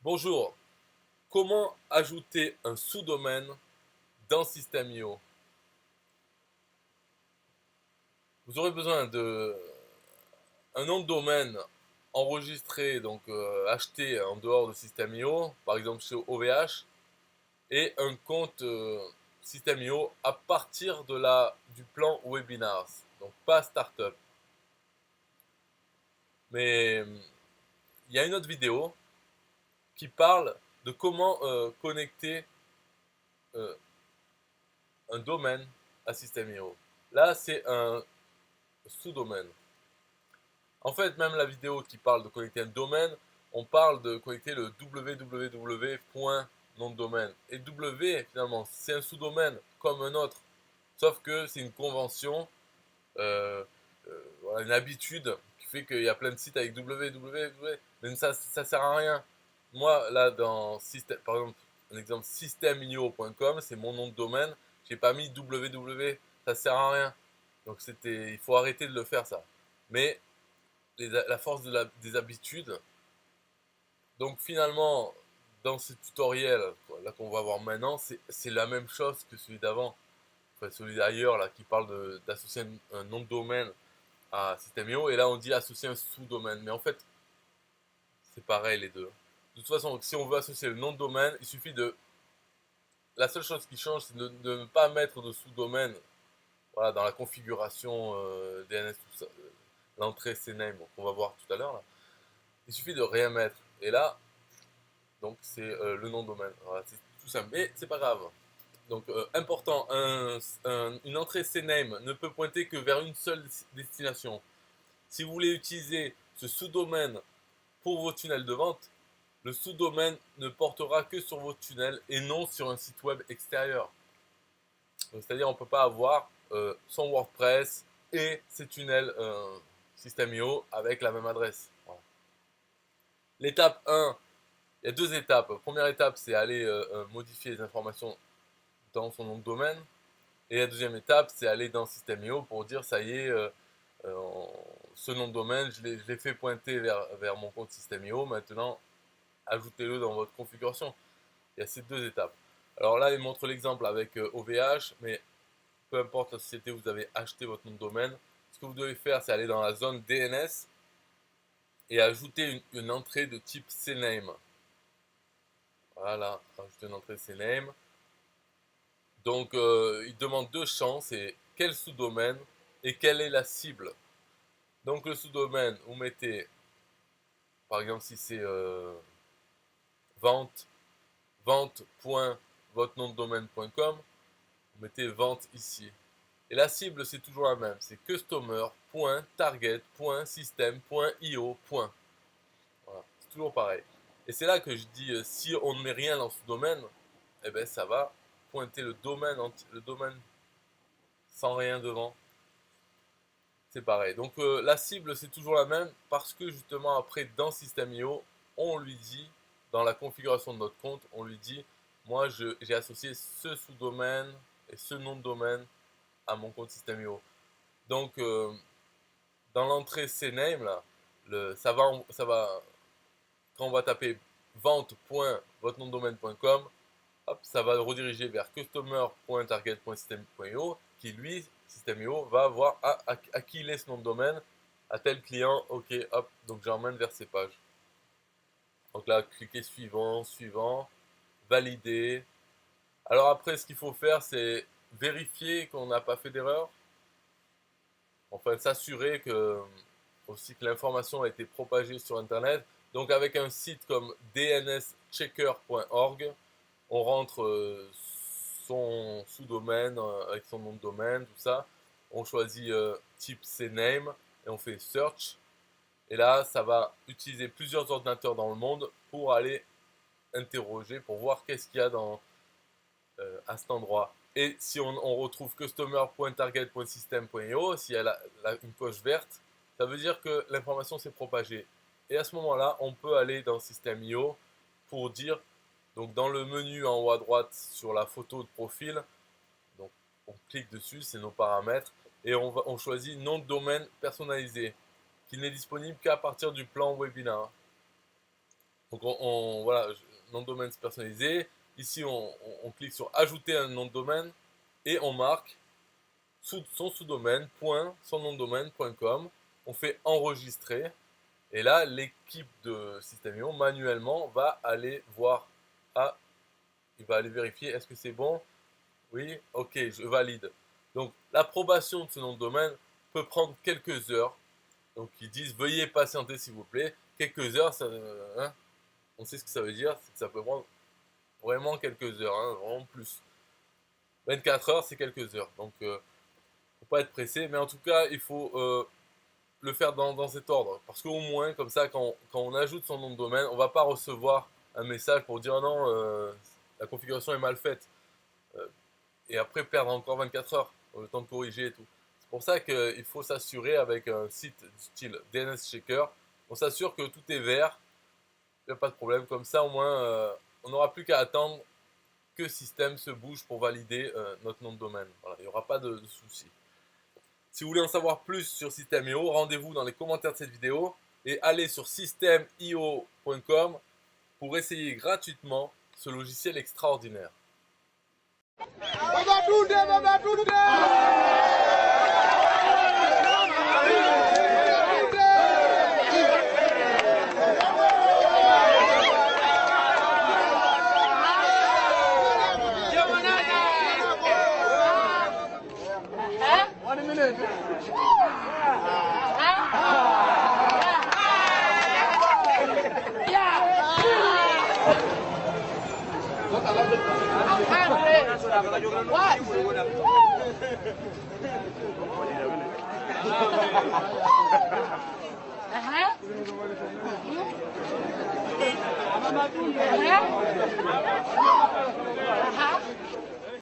Bonjour, comment ajouter un sous-domaine dans System.io? Vous aurez besoin de un nom de domaine enregistré, donc acheté en dehors de System.io, par exemple chez OVH, et un compte System.io à partir du plan Webinars, donc pas Startup. Mais il y a une autre vidéo qui parle de comment connecter euh, un domaine à System.io. Là, c'est un sous-domaine. En fait, même la vidéo qui parle de connecter un domaine, on parle de connecter le www. Nom de domaine. Et W, finalement, c'est un sous-domaine comme un autre. Sauf que c'est une convention, euh, voilà, une habitude qui fait qu'il y a plein de sites avec www. Mais ça sert à rien. Moi, là, dans système, par exemple, un exemple systemio.com, c'est mon nom de domaine. J'ai pas mis www. Ça sert à rien. Donc il faut arrêter de le faire ça. Mais la force des habitudes. Donc finalement, dans ce tutoriel là qu'on va voir maintenant, c'est la même chose que celui d'avant, enfin celui d'ailleurs là qui parle d'associer un nom de domaine à System.io, et là on dit associer un sous-domaine, mais en fait c'est pareil les deux. De toute façon, si on veut associer le nom de domaine, il suffit de... La seule chose qui change, c'est de ne pas mettre de sous-domaine, voilà, dans la configuration DNS, tout ça, l'entrée CNAME, qu'on va voir tout à l'heure là. Il suffit de rien mettre. Et là, donc c'est le nom de domaine. Voilà, c'est tout simple. Mais c'est pas grave. Donc important, une entrée CNAME ne peut pointer que vers une seule destination. Si vous voulez utiliser ce sous-domaine pour vos tunnels de vente, le sous-domaine ne portera que sur vos tunnels et non sur un site web extérieur. C'est-à-dire on ne peut pas avoir son WordPress et ses tunnels System.io avec la même adresse. Voilà. L'étape 1, il y a deux étapes. Première étape, c'est aller modifier les informations dans son nom de domaine. Et la deuxième étape, c'est aller dans System.io pour dire ça y est, ce nom de domaine, je l'ai fait pointer vers mon compte System.io. Maintenant, ajoutez-le dans votre configuration. Il y a ces deux étapes. Alors là, il montre l'exemple avec OVH, mais peu importe la société où vous avez acheté votre nom de domaine, ce que vous devez faire, c'est aller dans la zone DNS et ajouter une entrée de type CNAME. Voilà, ajouter une entrée CNAME. Donc, il demande deux champs, c'est quel sous-domaine et quelle est la cible. Donc, le sous-domaine, vous mettez, par exemple, si c'est vente, vente.votrenomdedomaine.com, vous mettez vente ici. Et la cible, c'est toujours la même, c'est customer.target.system.io. Voilà, c'est toujours pareil. Et c'est là que je dis, si on ne met rien dans ce domaine, eh ben, ça va pointer le domaine sans rien devant. C'est pareil. Donc la cible, c'est toujours la même parce que justement après dans System.io, on lui dit, dans la configuration de notre compte, on lui dit, moi j'ai associé ce sous-domaine et ce nom de domaine à mon compte System.io. Donc dans l'entrée CNAME, là, ça va, quand on va taper vente.votrenomdedomaine.com, hop, ça va le rediriger vers customer.target.system.io qui lui, System.io, va voir à qui il est ce nom de domaine, à tel client, ok, hop, donc j'emmène vers ces pages. Donc là, cliquez suivant, suivant, valider. Alors après, ce qu'il faut faire, c'est vérifier qu'on n'a pas fait d'erreur. Enfin, s'assurer que aussi que l'information a été propagée sur Internet. Donc avec un site comme dnschecker.org, on rentre son sous-domaine avec son nom de domaine, tout ça. On choisit type CNAME et on fait search. Et là, ça va utiliser plusieurs ordinateurs dans le monde pour aller interroger, pour voir qu'est-ce qu'il y a à cet endroit. Et si on retrouve customer.target.system.io, s'il y a une coche verte, ça veut dire que l'information s'est propagée. Et à ce moment-là, on peut aller dans System.io pour dire, donc dans le menu en haut à droite sur la photo de profil, donc on clique dessus, c'est nos paramètres, et on choisit nom de domaine personnalisé, qui n'est disponible qu'à partir du plan webinar. Donc voilà, nom de domaine personnalisé. Ici, on clique sur ajouter un nom de domaine et on marque son sous-domaine, son nom de domaine.com. On fait enregistrer. Et là, l'équipe de System.io manuellement va aller voir. Ah, il va aller vérifier, est-ce que c'est bon? Oui, ok, je valide. Donc, l'approbation de ce nom de domaine peut prendre quelques heures. Donc, ils disent, veuillez patienter s'il vous plaît. Quelques heures, ça, hein, on sait ce que ça veut dire, c'est que ça peut prendre vraiment quelques heures, hein, vraiment plus. 24 heures, c'est quelques heures. Donc, faut pas être pressé, mais en tout cas, il faut le faire dans cet ordre. Parce qu'au moins, comme ça, quand on ajoute son nom de domaine, on va pas recevoir un message pour dire non, la configuration est mal faite. Et après perdre encore 24 heures, le temps de corriger et tout. C'est pour ça qu'il faut s'assurer avec un site du style DNS Checker. On s'assure que tout est vert, il n'y a pas de problème. Comme ça, au moins, on n'aura plus qu'à attendre que System se bouge pour valider notre nom de domaine. Voilà, il n'y aura pas de souci. Si vous voulez en savoir plus sur System.io, rendez-vous dans les commentaires de cette vidéo et allez sur systemio.com pour essayer gratuitement ce logiciel extraordinaire. What?